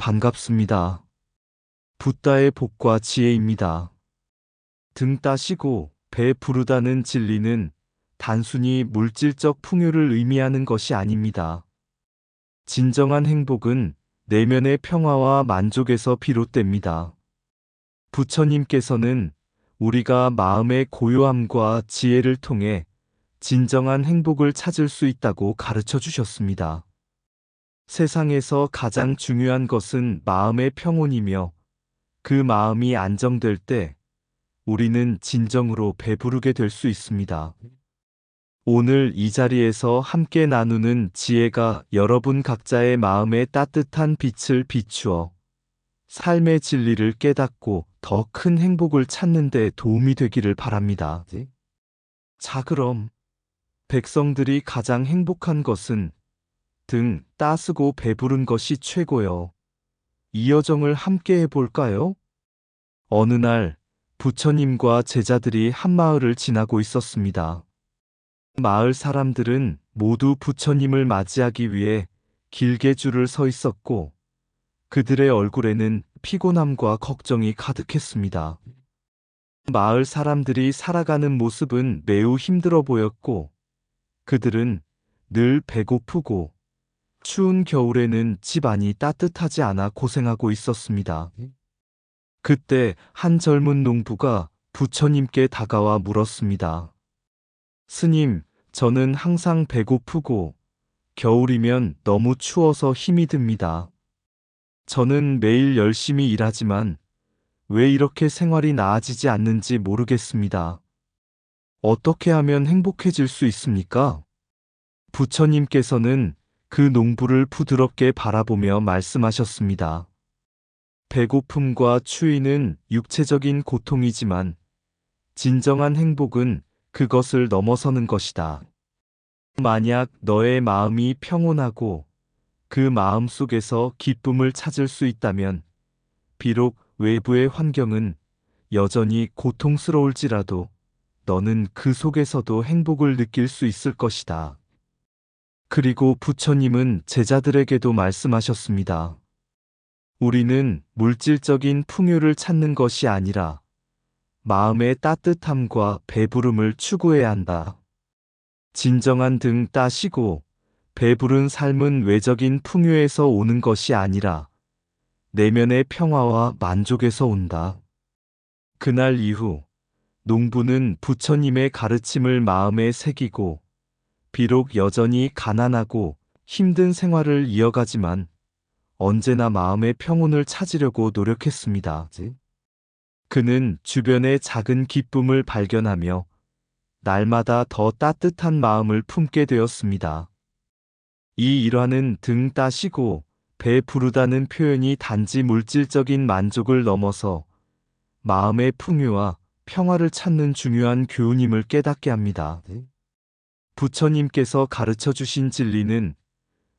반갑습니다. 붓다의 복과 지혜입니다. 등 따시고 배 부르다는 진리는 단순히 물질적 풍요를 의미하는 것이 아닙니다. 진정한 행복은 내면의 평화와 만족에서 비롯됩니다. 부처님께서는 우리가 마음의 고요함과 지혜를 통해 진정한 행복을 찾을 수 있다고 가르쳐 주셨습니다. 세상에서 가장 중요한 것은 마음의 평온이며 그 마음이 안정될 때 우리는 진정으로 배부르게 될 수 있습니다. 오늘 이 자리에서 함께 나누는 지혜가 여러분 각자의 마음에 따뜻한 빛을 비추어 삶의 진리를 깨닫고 더 큰 행복을 찾는 데 도움이 되기를 바랍니다. 자, 그럼 백성들이 가장 행복한 것은 등 따스고 배부른 것이 최고요. 이 여정을 함께 해볼까요? 어느 날 부처님과 제자들이 한 마을을 지나고 있었습니다. 마을 사람들은 모두 부처님을 맞이하기 위해 길게 줄을 서 있었고 그들의 얼굴에는 피곤함과 걱정이 가득했습니다. 마을 사람들이 살아가는 모습은 매우 힘들어 보였고 그들은 늘 배고프고 추운 겨울에는 집안이 따뜻하지 않아 고생하고 있었습니다. 그때 한 젊은 농부가 부처님께 다가와 물었습니다. 스님, 저는 항상 배고프고 겨울이면 너무 추워서 힘이 듭니다. 저는 매일 열심히 일하지만 왜 이렇게 생활이 나아지지 않는지 모르겠습니다. 어떻게 하면 행복해질 수 있습니까? 부처님께서는 그 농부를 부드럽게 바라보며 말씀하셨습니다. 배고픔과 추위는 육체적인 고통이지만 진정한 행복은 그것을 넘어서는 것이다. 만약 너의 마음이 평온하고 그 마음 속에서 기쁨을 찾을 수 있다면 비록 외부의 환경은 여전히 고통스러울지라도 너는 그 속에서도 행복을 느낄 수 있을 것이다. 그리고 부처님은 제자들에게도 말씀하셨습니다. 우리는 물질적인 풍요를 찾는 것이 아니라 마음의 따뜻함과 배부름을 추구해야 한다. 진정한 등 따시고 배부른 삶은 외적인 풍요에서 오는 것이 아니라 내면의 평화와 만족에서 온다. 그날 이후 농부는 부처님의 가르침을 마음에 새기고 비록 여전히 가난하고 힘든 생활을 이어가지만 언제나 마음의 평온을 찾으려고 노력했습니다. 그는 주변의 작은 기쁨을 발견하며 날마다 더 따뜻한 마음을 품게 되었습니다. 이 일화는 등 따시고 배 부르다는 표현이 단지 물질적인 만족을 넘어서 마음의 풍요와 평화를 찾는 중요한 교훈임을 깨닫게 합니다. 부처님께서 가르쳐 주신 진리는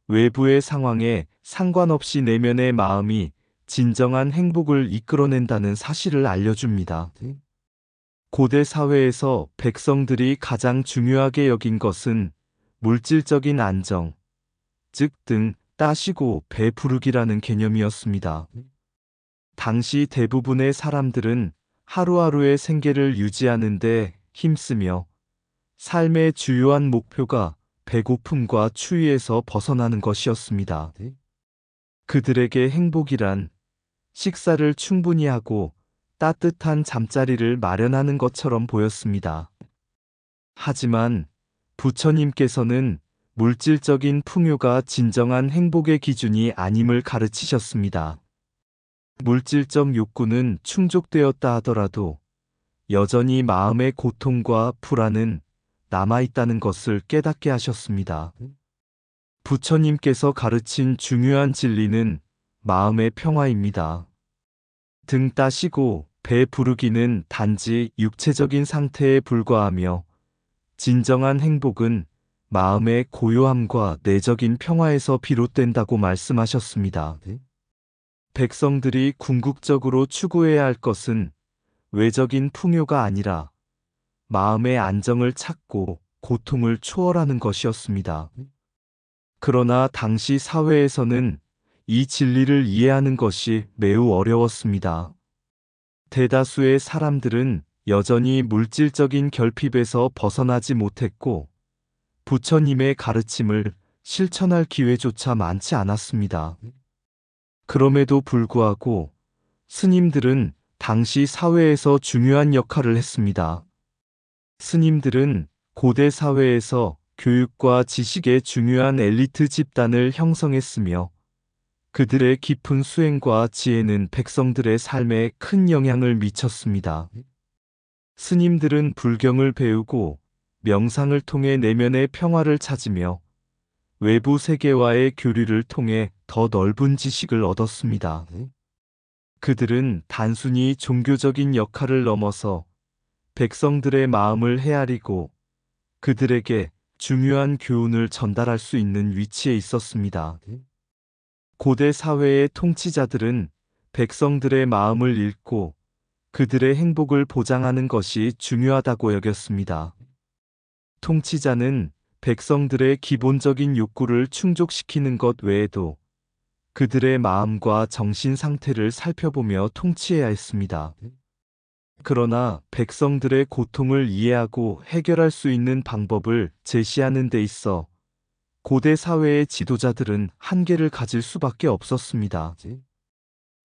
외부의 상황에 상관없이 내면의 마음이 진정한 행복을 이끌어낸다는 사실을 알려줍니다. 고대 사회에서 백성들이 가장 중요하게 여긴 것은 물질적인 안정, 즉 등 따시고 배 부르기라는 개념이었습니다. 당시 대부분의 사람들은 하루하루의 생계를 유지하는 데 힘쓰며 삶의 주요한 목표가 배고픔과 추위에서 벗어나는 것이었습니다. 그들에게 행복이란 식사를 충분히 하고 따뜻한 잠자리를 마련하는 것처럼 보였습니다. 하지만 부처님께서는 물질적인 풍요가 진정한 행복의 기준이 아님을 가르치셨습니다. 물질적 욕구는 충족되었다 하더라도 여전히 마음의 고통과 불안은 남아있다는 것을 깨닫게 하셨습니다. 부처님께서 가르친 중요한 진리는 마음의 평화입니다. 등 따시고 배 부르기는 단지 육체적인 상태에 불과하며 진정한 행복은 마음의 고요함과 내적인 평화에서 비롯된다고 말씀하셨습니다. 백성들이 궁극적으로 추구해야 할 것은 외적인 풍요가 아니라 마음의 안정을 찾고 고통을 초월하는 것이었습니다. 그러나 당시 사회에서는 이 진리를 이해하는 것이 매우 어려웠습니다. 대다수의 사람들은 여전히 물질적인 결핍에서 벗어나지 못했고, 부처님의 가르침을 실천할 기회조차 많지 않았습니다. 그럼에도 불구하고 스님들은 당시 사회에서 중요한 역할을 했습니다. 스님들은 고대 사회에서 교육과 지식의 중요한 엘리트 집단을 형성했으며, 그들의 깊은 수행과 지혜는 백성들의 삶에 큰 영향을 미쳤습니다. 스님들은 불경을 배우고 명상을 통해 내면의 평화를 찾으며 외부 세계와의 교류를 통해 더 넓은 지식을 얻었습니다. 그들은 단순히 종교적인 역할을 넘어서 백성들의 마음을 헤아리고 그들에게 중요한 교훈을 전달할 수 있는 위치에 있었습니다. 고대 사회의 통치자들은 백성들의 마음을 읽고 그들의 행복을 보장하는 것이 중요하다고 여겼습니다. 통치자는 백성들의 기본적인 욕구를 충족시키는 것 외에도 그들의 마음과 정신 상태를 살펴보며 통치해야 했습니다. 그러나 백성들의 고통을 이해하고 해결할 수 있는 방법을 제시하는 데 있어 고대 사회의 지도자들은 한계를 가질 수밖에 없었습니다.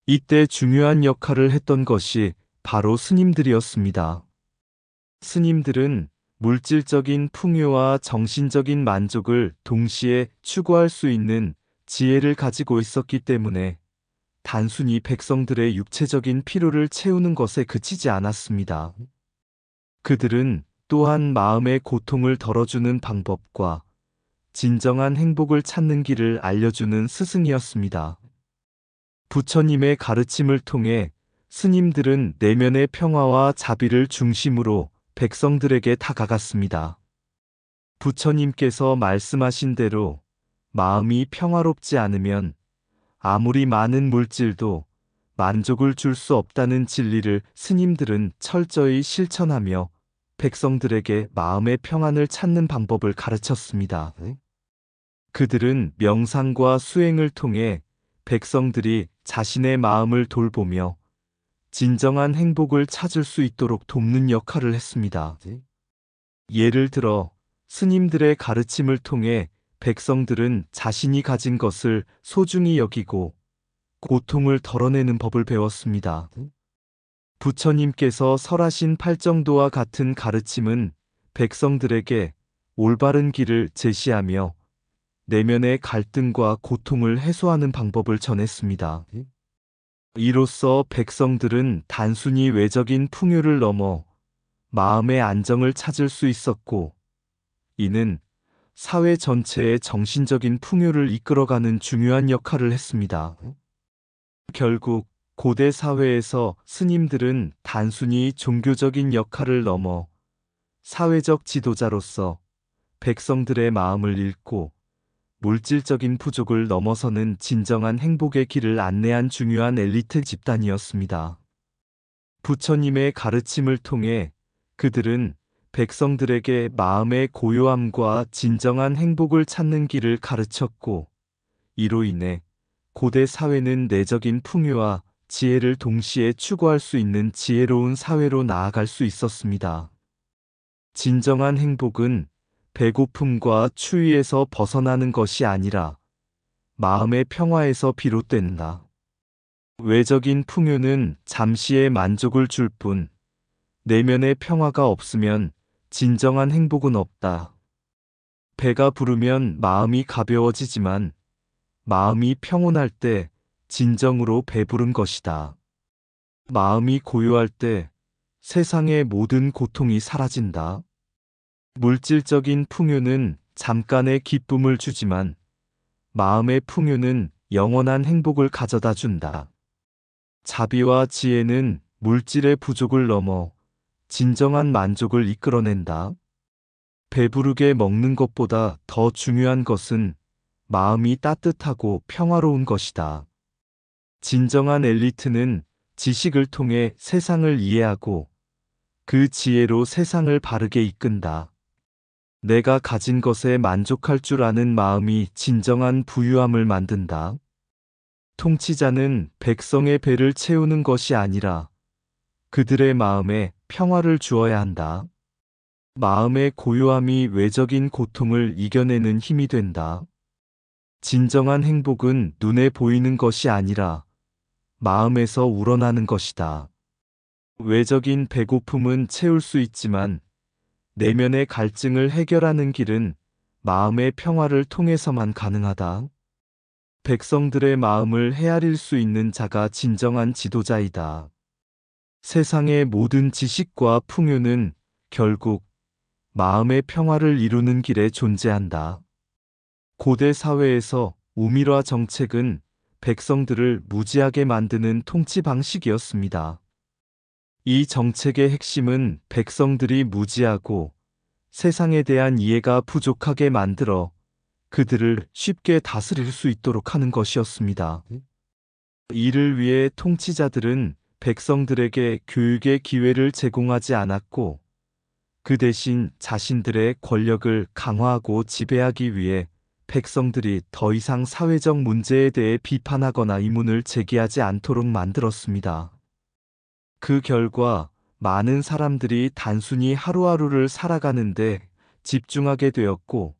이때 중요한 역할을 했던 것이 바로 스님들이었습니다. 스님들은 물질적인 풍요와 정신적인 만족을 동시에 추구할 수 있는 지혜를 가지고 있었기 때문에 단순히 백성들의 육체적인 필요를 채우는 것에 그치지 않았습니다. 그들은 또한 마음의 고통을 덜어주는 방법과 진정한 행복을 찾는 길을 알려주는 스승이었습니다. 부처님의 가르침을 통해 스님들은 내면의 평화와 자비를 중심으로 백성들에게 다가갔습니다. 부처님께서 말씀하신 대로 마음이 평화롭지 않으면 아무리 많은 물질도 만족을 줄 수 없다는 진리를 스님들은 철저히 실천하며 백성들에게 마음의 평안을 찾는 방법을 가르쳤습니다. 그들은 명상과 수행을 통해 백성들이 자신의 마음을 돌보며 진정한 행복을 찾을 수 있도록 돕는 역할을 했습니다. 예를 들어 스님들의 가르침을 통해 백성들은 자신이 가진 것을 소중히 여기고 고통을 덜어내는 법을 배웠습니다. 부처님께서 설하신 팔정도와 같은 가르침은 백성들에게 올바른 길을 제시하며 내면의 갈등과 고통을 해소하는 방법을 전했습니다. 이로써 백성들은 단순히 외적인 풍요를 넘어 마음의 안정을 찾을 수 있었고, 이는 사회 전체의 정신적인 풍요를 이끌어가는 중요한 역할을 했습니다. 결국 고대 사회에서 스님들은 단순히 종교적인 역할을 넘어 사회적 지도자로서 백성들의 마음을 읽고 물질적인 부족을 넘어서는 진정한 행복의 길을 안내한 중요한 엘리트 집단이었습니다. 부처님의 가르침을 통해 그들은 백성들에게 마음의 고요함과 진정한 행복을 찾는 길을 가르쳤고, 이로 인해 고대 사회는 내적인 풍요와 지혜를 동시에 추구할 수 있는 지혜로운 사회로 나아갈 수 있었습니다. 진정한 행복은 배고픔과 추위에서 벗어나는 것이 아니라 마음의 평화에서 비롯된다. 외적인 풍요는 잠시의 만족을 줄 뿐, 내면의 평화가 없으면 진정한 행복은 없다. 배가 부르면 마음이 가벼워지지만 마음이 평온할 때 진정으로 배부른 것이다. 마음이 고요할 때 세상의 모든 고통이 사라진다. 물질적인 풍요는 잠깐의 기쁨을 주지만 마음의 풍요는 영원한 행복을 가져다 준다. 자비와 지혜는 물질의 부족을 넘어 진정한 만족을 이끌어낸다. 배부르게 먹는 것보다 더 중요한 것은 마음이 따뜻하고 평화로운 것이다. 진정한 엘리트는 지식을 통해 세상을 이해하고 그 지혜로 세상을 바르게 이끈다. 내가 가진 것에 만족할 줄 아는 마음이 진정한 부유함을 만든다. 통치자는 백성의 배를 채우는 것이 아니라 그들의 마음에 평화를 주어야 한다. 마음의 고요함이 외적인 고통을 이겨내는 힘이 된다. 진정한 행복은 눈에 보이는 것이 아니라 마음에서 우러나는 것이다. 외적인 배고픔은 채울 수 있지만 내면의 갈증을 해결하는 길은 마음의 평화를 통해서만 가능하다. 백성들의 마음을 헤아릴 수 있는 자가 진정한 지도자이다. 세상의 모든 지식과 풍요는 결국 마음의 평화를 이루는 길에 존재한다. 고대 사회에서 우밀화 정책은 백성들을 무지하게 만드는 통치 방식이었습니다. 이 정책의 핵심은 백성들이 무지하고 세상에 대한 이해가 부족하게 만들어 그들을 쉽게 다스릴 수 있도록 하는 것이었습니다. 이를 위해 통치자들은 백성들에게 교육의 기회를 제공하지 않았고 그 대신 자신들의 권력을 강화하고 지배하기 위해 백성들이 더 이상 사회적 문제에 대해 비판하거나 의문을 제기하지 않도록 만들었습니다. 그 결과 많은 사람들이 단순히 하루하루를 살아가는데 집중하게 되었고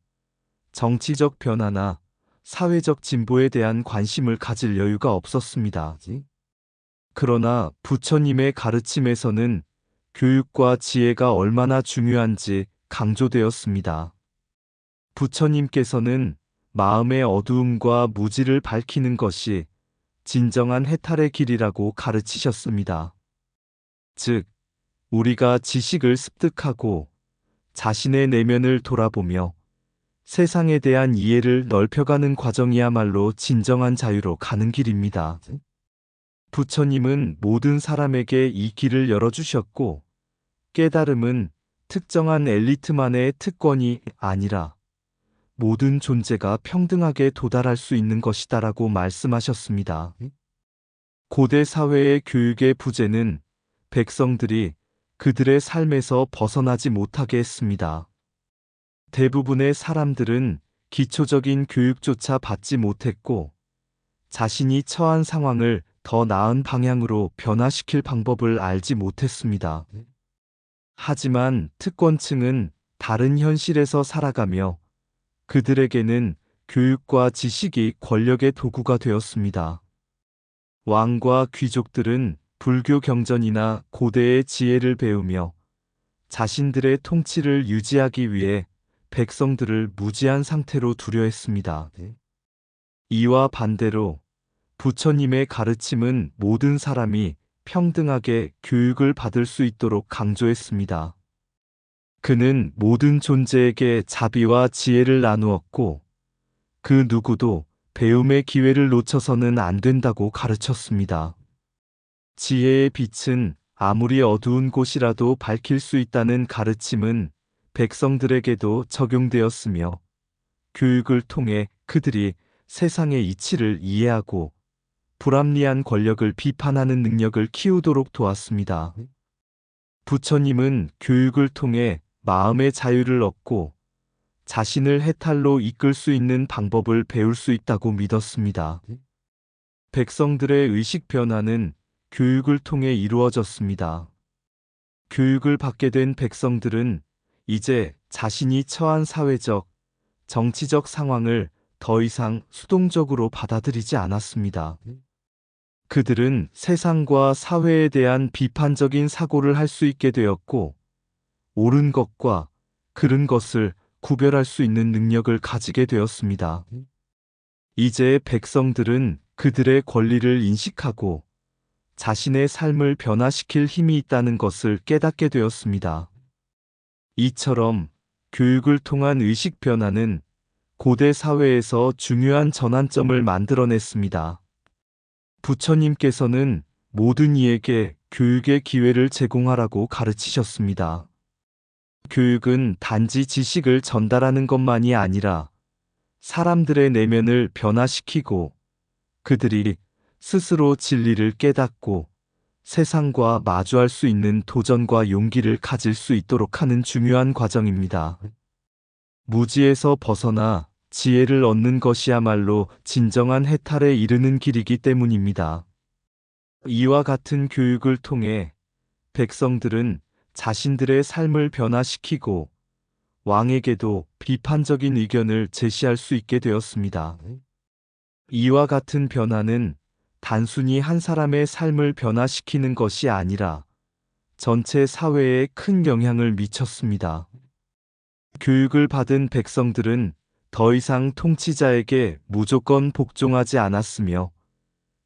정치적 변화나 사회적 진보에 대한 관심을 가질 여유가 없었습니다. 그러나 부처님의 가르침에서는 교육과 지혜가 얼마나 중요한지 강조되었습니다. 부처님께서는 마음의 어두움과 무지를 밝히는 것이 진정한 해탈의 길이라고 가르치셨습니다. 즉, 우리가 지식을 습득하고 자신의 내면을 돌아보며 세상에 대한 이해를 넓혀가는 과정이야말로 진정한 자유로 가는 길입니다. 부처님은 모든 사람에게 이 길을 열어주셨고, 깨달음은 특정한 엘리트만의 특권이 아니라 모든 존재가 평등하게 도달할 수 있는 것이다라고 말씀하셨습니다. 고대 사회의 교육의 부재는 백성들이 그들의 삶에서 벗어나지 못하게 했습니다. 대부분의 사람들은 기초적인 교육조차 받지 못했고 자신이 처한 상황을 더 나은 방향으로 변화시킬 방법을 알지 못했습니다. 하지만 특권층은 다른 현실에서 살아가며 그들에게는 교육과 지식이 권력의 도구가 되었습니다. 왕과 귀족들은 불교 경전이나 고대의 지혜를 배우며 자신들의 통치를 유지하기 위해 백성들을 무지한 상태로 두려했습니다. 이와 반대로 부처님의 가르침은 모든 사람이 평등하게 교육을 받을 수 있도록 강조했습니다. 그는 모든 존재에게 자비와 지혜를 나누었고 그 누구도 배움의 기회를 놓쳐서는 안 된다고 가르쳤습니다. 지혜의 빛은 아무리 어두운 곳이라도 밝힐 수 있다는 가르침은 백성들에게도 적용되었으며 교육을 통해 그들이 세상의 이치를 이해하고 불합리한 권력을 비판하는 능력을 키우도록 도왔습니다. 부처님은 교육을 통해 마음의 자유를 얻고 자신을 해탈로 이끌 수 있는 방법을 배울 수 있다고 믿었습니다. 백성들의 의식 변화는 교육을 통해 이루어졌습니다. 교육을 받게 된 백성들은 이제 자신이 처한 사회적, 정치적 상황을 더 이상 수동적으로 받아들이지 않았습니다. 그들은 세상과 사회에 대한 비판적인 사고를 할 수 있게 되었고, 옳은 것과 그른 것을 구별할 수 있는 능력을 가지게 되었습니다. 이제 백성들은 그들의 권리를 인식하고 자신의 삶을 변화시킬 힘이 있다는 것을 깨닫게 되었습니다. 이처럼 교육을 통한 의식 변화는 고대 사회에서 중요한 전환점을 만들어냈습니다. 부처님께서는 모든 이에게 교육의 기회를 제공하라고 가르치셨습니다. 교육은 단지 지식을 전달하는 것만이 아니라 사람들의 내면을 변화시키고 그들이 스스로 진리를 깨닫고 세상과 마주할 수 있는 도전과 용기를 가질 수 있도록 하는 중요한 과정입니다. 무지에서 벗어나 지혜를 얻는 것이야말로 진정한 해탈에 이르는 길이기 때문입니다. 이와 같은 교육을 통해 백성들은 자신들의 삶을 변화시키고 왕에게도 비판적인 의견을 제시할 수 있게 되었습니다. 이와 같은 변화는 단순히 한 사람의 삶을 변화시키는 것이 아니라 전체 사회에 큰 영향을 미쳤습니다. 교육을 받은 백성들은 더 이상 통치자에게 무조건 복종하지 않았으며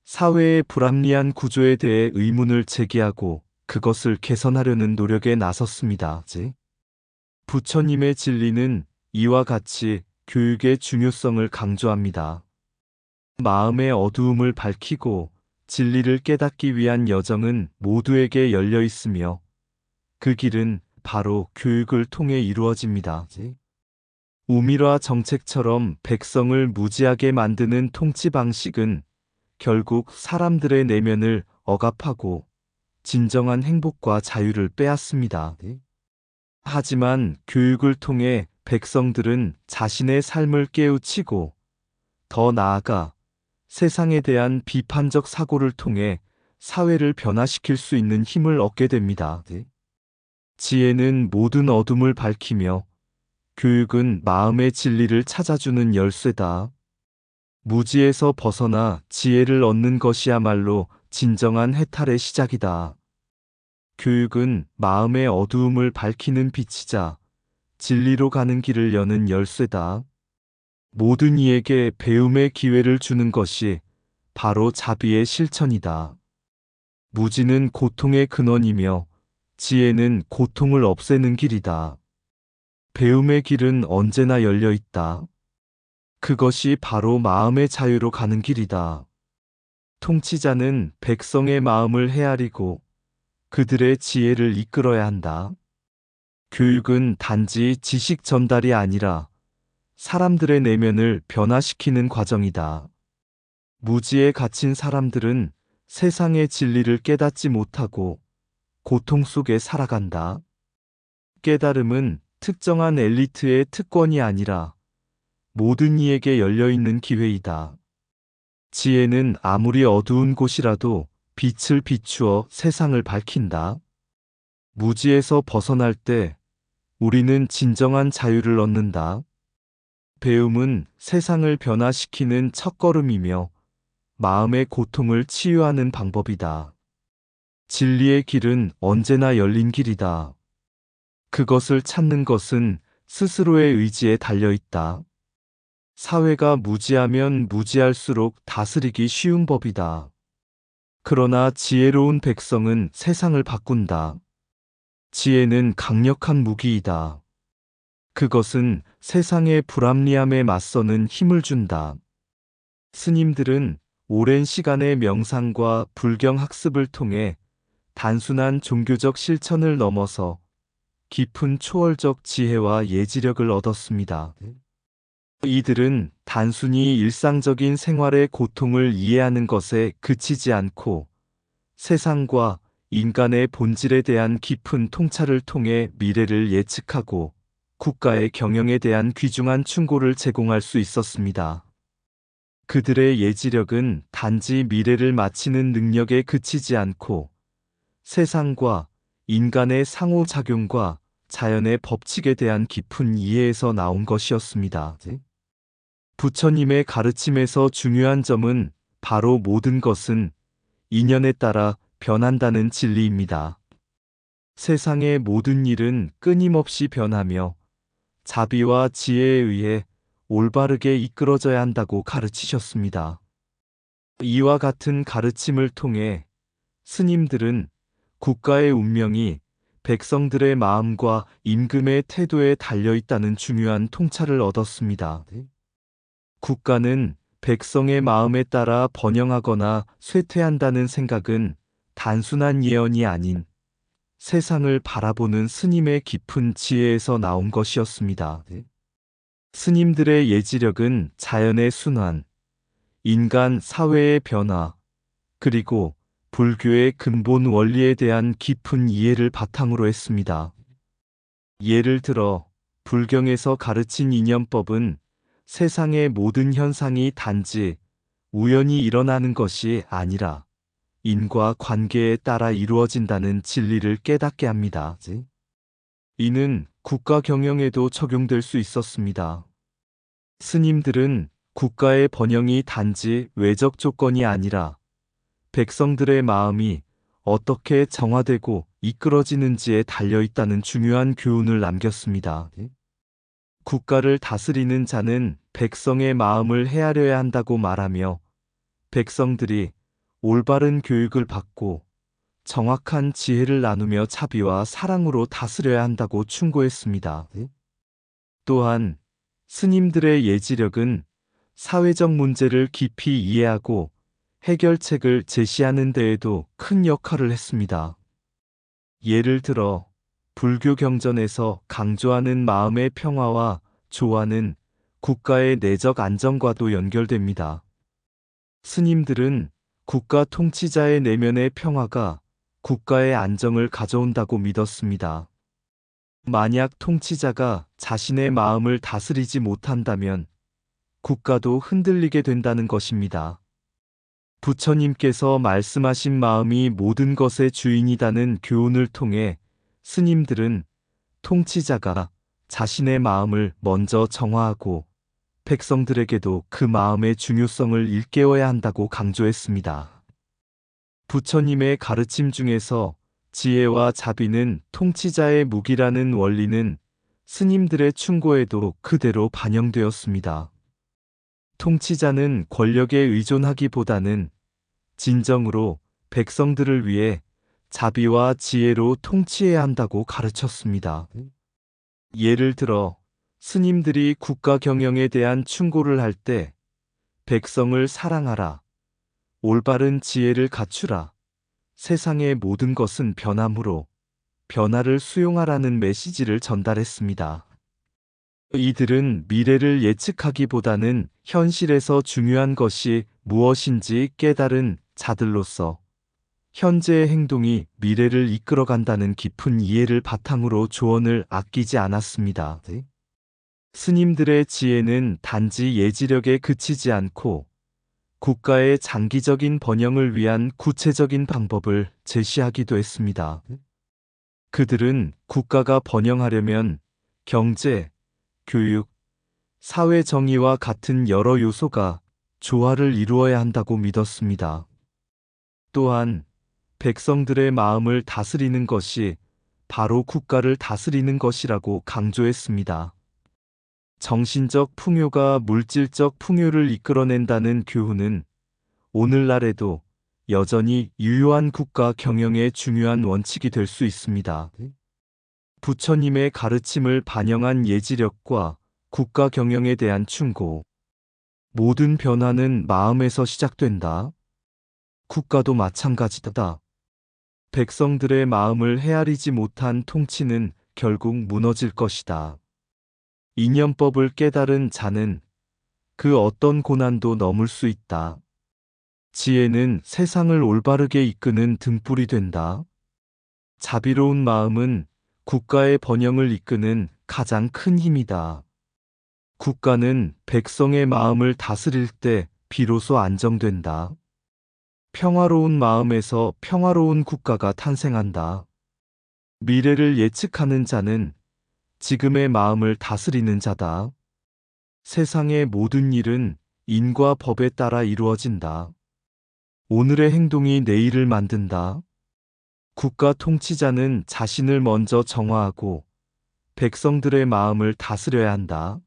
사회의 불합리한 구조에 대해 의문을 제기하고 그것을 개선하려는 노력에 나섰습니다. 부처님의 진리는 이와 같이 교육의 중요성을 강조합니다. 마음의 어두움을 밝히고 진리를 깨닫기 위한 여정은 모두에게 열려 있으며 그 길은 바로 교육을 통해 이루어집니다. 우미라 정책처럼 백성을 무지하게 만드는 통치 방식은 결국 사람들의 내면을 억압하고 진정한 행복과 자유를 빼앗습니다. 하지만 교육을 통해 백성들은 자신의 삶을 깨우치고 더 나아가 세상에 대한 비판적 사고를 통해 사회를 변화시킬 수 있는 힘을 얻게 됩니다. 지혜는 모든 어둠을 밝히며 교육은 마음의 진리를 찾아주는 열쇠다. 무지에서 벗어나 지혜를 얻는 것이야말로 진정한 해탈의 시작이다. 교육은 마음의 어두움을 밝히는 빛이자 진리로 가는 길을 여는 열쇠다. 모든 이에게 배움의 기회를 주는 것이 바로 자비의 실천이다. 무지는 고통의 근원이며 지혜는 고통을 없애는 길이다. 배움의 길은 언제나 열려 있다. 그것이 바로 마음의 자유로 가는 길이다. 통치자는 백성의 마음을 헤아리고 그들의 지혜를 이끌어야 한다. 교육은 단지 지식 전달이 아니라 사람들의 내면을 변화시키는 과정이다. 무지에 갇힌 사람들은 세상의 진리를 깨닫지 못하고 고통 속에 살아간다. 깨달음은 특정한 엘리트의 특권이 아니라 모든 이에게 열려있는 기회이다. 지혜는 아무리 어두운 곳이라도 빛을 비추어 세상을 밝힌다. 무지에서 벗어날 때 우리는 진정한 자유를 얻는다. 배움은 세상을 변화시키는 첫걸음이며 마음의 고통을 치유하는 방법이다. 진리의 길은 언제나 열린 길이다. 그것을 찾는 것은 스스로의 의지에 달려 있다. 사회가 무지하면 무지할수록 다스리기 쉬운 법이다. 그러나 지혜로운 백성은 세상을 바꾼다. 지혜는 강력한 무기이다. 그것은 세상의 불합리함에 맞서는 힘을 준다. 스님들은 오랜 시간의 명상과 불경 학습을 통해 단순한 종교적 실천을 넘어서 깊은 초월적 지혜와 예지력을 얻었습니다. 이들은 단순히 일상적인 생활의 고통을 이해하는 것에 그치지 않고 세상과 인간의 본질에 대한 깊은 통찰을 통해 미래를 예측하고 국가의 경영에 대한 귀중한 충고를 제공할 수 있었습니다. 그들의 예지력은 단지 미래를 맞히는 능력에 그치지 않고 세상과 인간의 상호작용과 자연의 법칙에 대한 깊은 이해에서 나온 것이었습니다. 부처님의 가르침에서 중요한 점은 바로 모든 것은 인연에 따라 변한다는 진리입니다. 세상의 모든 일은 끊임없이 변하며 자비와 지혜에 의해 올바르게 이끌어져야 한다고 가르치셨습니다. 이와 같은 가르침을 통해 스님들은 국가의 운명이 백성들의 마음과 임금의 태도에 달려 있다는 중요한 통찰을 얻었습니다. 국가는 백성의 마음에 따라 번영하거나 쇠퇴한다는 생각은 단순한 예언이 아닌 세상을 바라보는 스님의 깊은 지혜에서 나온 것이었습니다. 스님들의 예지력은 자연의 순환, 인간 사회의 변화, 그리고 불교의 근본 원리에 대한 깊은 이해를 바탕으로 했습니다. 예를 들어 불경에서 가르친 이념법은 세상의 모든 현상이 단지 우연히 일어나는 것이 아니라 인과 관계에 따라 이루어진다는 진리를 깨닫게 합니다. 이는 국가 경영에도 적용될 수 있었습니다. 스님들은 국가의 번영이 단지 외적 조건이 아니라 백성들의 마음이 어떻게 정화되고 이끌어지는지에 달려있다는 중요한 교훈을 남겼습니다. 국가를 다스리는 자는 백성의 마음을 헤아려야 한다고 말하며 백성들이 올바른 교육을 받고 정확한 지혜를 나누며 자비와 사랑으로 다스려야 한다고 충고했습니다. 또한 스님들의 예지력은 사회적 문제를 깊이 이해하고 해결책을 제시하는 데에도 큰 역할을 했습니다. 예를 들어 불교 경전에서 강조하는 마음의 평화와 조화는 국가의 내적 안정과도 연결됩니다. 스님들은 국가 통치자의 내면의 평화가 국가의 안정을 가져온다고 믿었습니다. 만약 통치자가 자신의 마음을 다스리지 못한다면 국가도 흔들리게 된다는 것입니다. 부처님께서 말씀하신 마음이 모든 것의 주인이라는 교훈을 통해 스님들은 통치자가 자신의 마음을 먼저 정화하고 백성들에게도 그 마음의 중요성을 일깨워야 한다고 강조했습니다. 부처님의 가르침 중에서 지혜와 자비는 통치자의 무기라는 원리는 스님들의 충고에도 그대로 반영되었습니다. 통치자는 권력에 의존하기보다는 진정으로 백성들을 위해 자비와 지혜로 통치해야 한다고 가르쳤습니다. 예를 들어 스님들이 국가 경영에 대한 충고를 할 때 백성을 사랑하라, 올바른 지혜를 갖추라, 세상의 모든 것은 변함으로 변화를 수용하라는 메시지를 전달했습니다. 이들은 미래를 예측하기보다는 현실에서 중요한 것이 무엇인지 깨달은 자들로서 현재의 행동이 미래를 이끌어간다는 깊은 이해를 바탕으로 조언을 아끼지 않았습니다. 스님들의 지혜는 단지 예지력에 그치지 않고 국가의 장기적인 번영을 위한 구체적인 방법을 제시하기도 했습니다. 그들은 국가가 번영하려면 경제, 교육, 사회 정의와 같은 여러 요소가 조화를 이루어야 한다고 믿었습니다. 또한 백성들의 마음을 다스리는 것이 바로 국가를 다스리는 것이라고 강조했습니다. 정신적 풍요가 물질적 풍요를 이끌어낸다는 교훈은 오늘날에도 여전히 유효한 국가 경영의 중요한 원칙이 될 수 있습니다. 부처님의 가르침을 반영한 예지력과 국가 경영에 대한 충고. 모든 변화는 마음에서 시작된다. 국가도 마찬가지다. 백성들의 마음을 헤아리지 못한 통치는 결국 무너질 것이다. 이념법을 깨달은 자는 그 어떤 고난도 넘을 수 있다. 지혜는 세상을 올바르게 이끄는 등불이 된다. 자비로운 마음은 국가의 번영을 이끄는 가장 큰 힘이다. 국가는 백성의 마음을 다스릴 때 비로소 안정된다. 평화로운 마음에서 평화로운 국가가 탄생한다. 미래를 예측하는 자는 지금의 마음을 다스리는 자다. 세상의 모든 일은 인과 법에 따라 이루어진다. 오늘의 행동이 내일을 만든다. 국가 통치자는 자신을 먼저 정화하고 백성들의 마음을 다스려야 한다.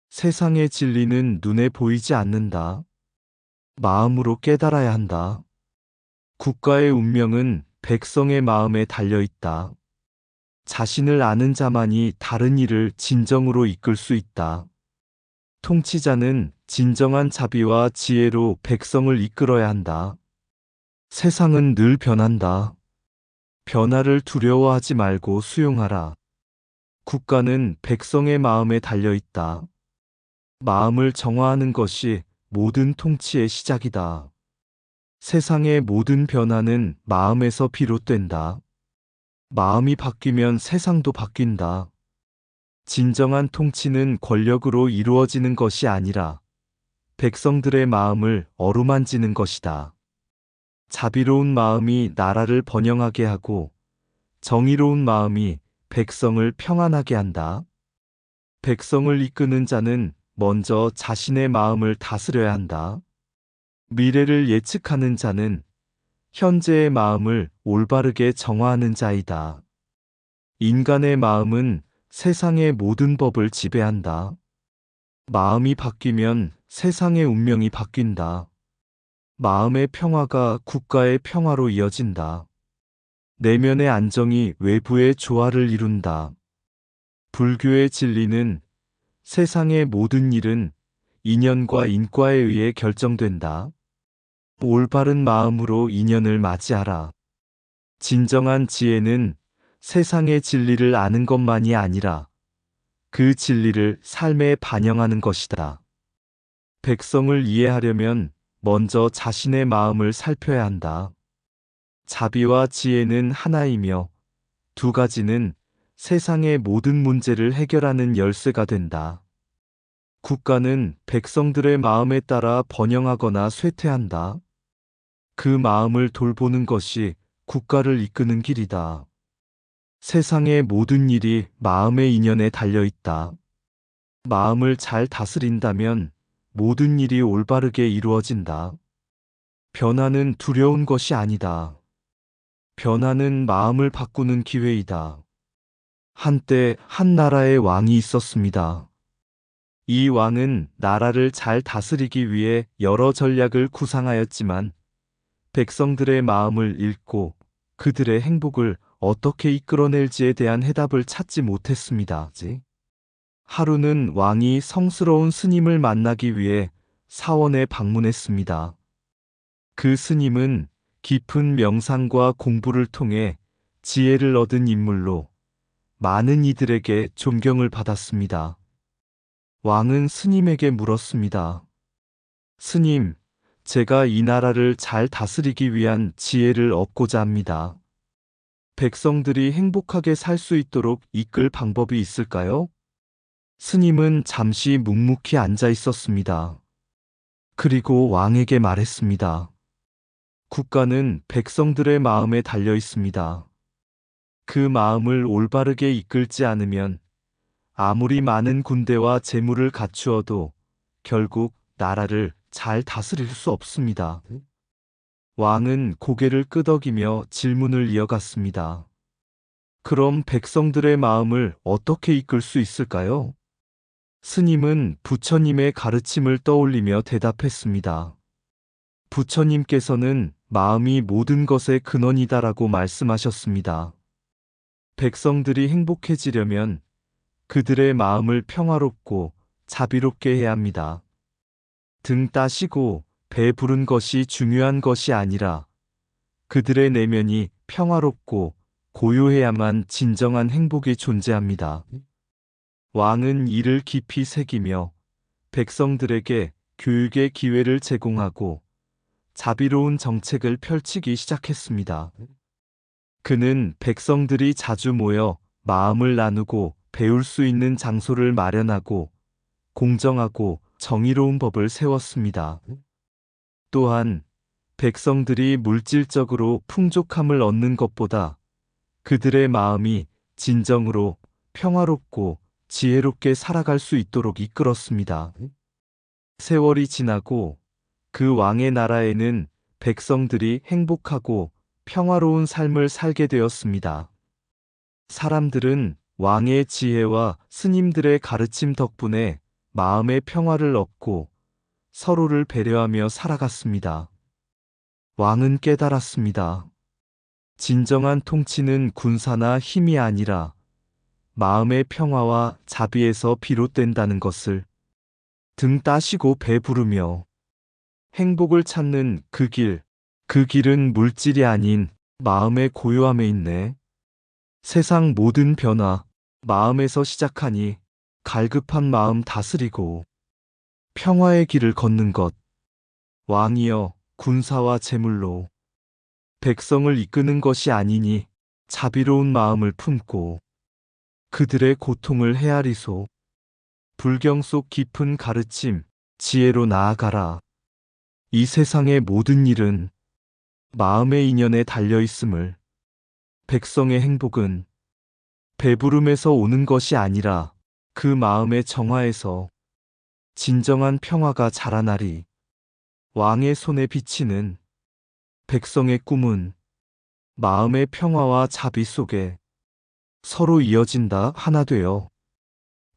세상의 진리는 눈에 보이지 않는다. 마음으로 깨달아야 한다. 국가의 운명은 백성의 마음에 달려 있다. 자신을 아는 자만이 다른 일을 진정으로 이끌 수 있다. 통치자는 진정한 자비와 지혜로 백성을 이끌어야 한다. 세상은 늘 변한다. 변화를 두려워하지 말고 수용하라. 국가는 백성의 마음에 달려 있다. 마음을 정화하는 것이 모든 통치의 시작이다. 세상의 모든 변화는 마음에서 비롯된다. 마음이 바뀌면 세상도 바뀐다. 진정한 통치는 권력으로 이루어지는 것이 아니라 백성들의 마음을 어루만지는 것이다. 자비로운 마음이 나라를 번영하게 하고 정의로운 마음이 백성을 평안하게 한다. 백성을 이끄는 자는 먼저 자신의 마음을 다스려야 한다. 미래를 예측하는 자는 현재의 마음을 올바르게 정화하는 자이다. 인간의 마음은 세상의 모든 법을 지배한다. 마음이 바뀌면 세상의 운명이 바뀐다. 마음의 평화가 국가의 평화로 이어진다. 내면의 안정이 외부의 조화를 이룬다. 불교의 진리는 세상의 모든 일은 인연과 인과에 의해 결정된다. 올바른 마음으로 인연을 맞이하라. 진정한 지혜는 세상의 진리를 아는 것만이 아니라 그 진리를 삶에 반영하는 것이다. 백성을 이해하려면 먼저 자신의 마음을 살펴야 한다. 자비와 지혜는 하나이며 두 가지는 세상의 모든 문제를 해결하는 열쇠가 된다. 국가는 백성들의 마음에 따라 번영하거나 쇠퇴한다. 그 마음을 돌보는 것이 국가를 이끄는 길이다. 세상의 모든 일이 마음의 인연에 달려 있다. 마음을 잘 다스린다면 모든 일이 올바르게 이루어진다. 변화는 두려운 것이 아니다. 변화는 마음을 바꾸는 기회이다. 한때 한 나라의 왕이 있었습니다. 이 왕은 나라를 잘 다스리기 위해 여러 전략을 구상하였지만 백성들의 마음을 읽고 그들의 행복을 어떻게 이끌어낼지에 대한 해답을 찾지 못했습니다. 하루는 왕이 성스러운 스님을 만나기 위해 사원에 방문했습니다. 그 스님은 깊은 명상과 공부를 통해 지혜를 얻은 인물로 많은 이들에게 존경을 받았습니다. 왕은 스님에게 물었습니다. 스님, 제가 이 나라를 잘 다스리기 위한 지혜를 얻고자 합니다. 백성들이 행복하게 살 수 있도록 이끌 방법이 있을까요? 스님은 잠시 묵묵히 앉아 있었습니다. 그리고 왕에게 말했습니다. 국가는 백성들의 마음에 달려 있습니다. 그 마음을 올바르게 이끌지 않으면 아무리 많은 군대와 재물을 갖추어도 결국 나라를 잘 다스릴 수 없습니다. 왕은 고개를 끄덕이며 질문을 이어갔습니다. 그럼 백성들의 마음을 어떻게 이끌 수 있을까요? 스님은 부처님의 가르침을 떠올리며 대답했습니다. 부처님께서는 마음이 모든 것의 근원이다라고 말씀하셨습니다. 백성들이 행복해지려면 그들의 마음을 평화롭고 자비롭게 해야 합니다. 등 따시고 배 부른 것이 중요한 것이 아니라 그들의 내면이 평화롭고 고요해야만 진정한 행복이 존재합니다. 왕은 이를 깊이 새기며 백성들에게 교육의 기회를 제공하고 자비로운 정책을 펼치기 시작했습니다. 그는 백성들이 자주 모여 마음을 나누고 배울 수 있는 장소를 마련하고 공정하고 정의로운 법을 세웠습니다. 또한 백성들이 물질적으로 풍족함을 얻는 것보다 그들의 마음이 진정으로 평화롭고 지혜롭게 살아갈 수 있도록 이끌었습니다. 세월이 지나고 그 왕의 나라에는 백성들이 행복하고 평화로운 삶을 살게 되었습니다. 사람들은 왕의 지혜와 스님들의 가르침 덕분에 마음의 평화를 얻고 서로를 배려하며 살아갔습니다. 왕은 깨달았습니다. 진정한 통치는 군사나 힘이 아니라 마음의 평화와 자비에서 비롯된다는 것을. 등 따시고 배 부르며 행복을 찾는 그 길은 물질이 아닌 마음의 고요함에 있네. 세상 모든 변화, 마음에서 시작하니 갈급한 마음 다스리고 평화의 길을 걷는 것. 왕이여, 군사와 재물로 백성을 이끄는 것이 아니니 자비로운 마음을 품고 그들의 고통을 헤아리소. 불경 속 깊은 가르침, 지혜로 나아가라. 이 세상의 모든 일은 마음의 인연에 달려 있음을. 백성의 행복은 배부름에서 오는 것이 아니라 그 마음의 정화에서 진정한 평화가 자라나리. 왕의 손에 비치는 백성의 꿈은 마음의 평화와 자비 속에 서로 이어진다 하나 되어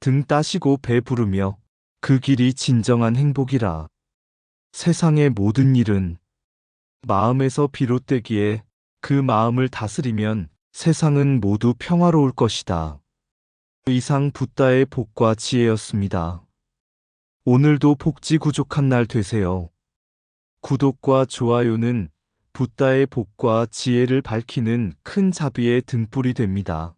등 따시고 배 부르며 그 길이 진정한 행복이라. 세상의 모든 일은 마음에서 비롯되기에 그 마음을 다스리면 세상은 모두 평화로울 것이다. 이상 붓다의 복과 지혜였습니다. 오늘도 복지구족한 날 되세요. 구독과 좋아요는 붓다의 복과 지혜를 밝히는 큰 자비의 등불이 됩니다.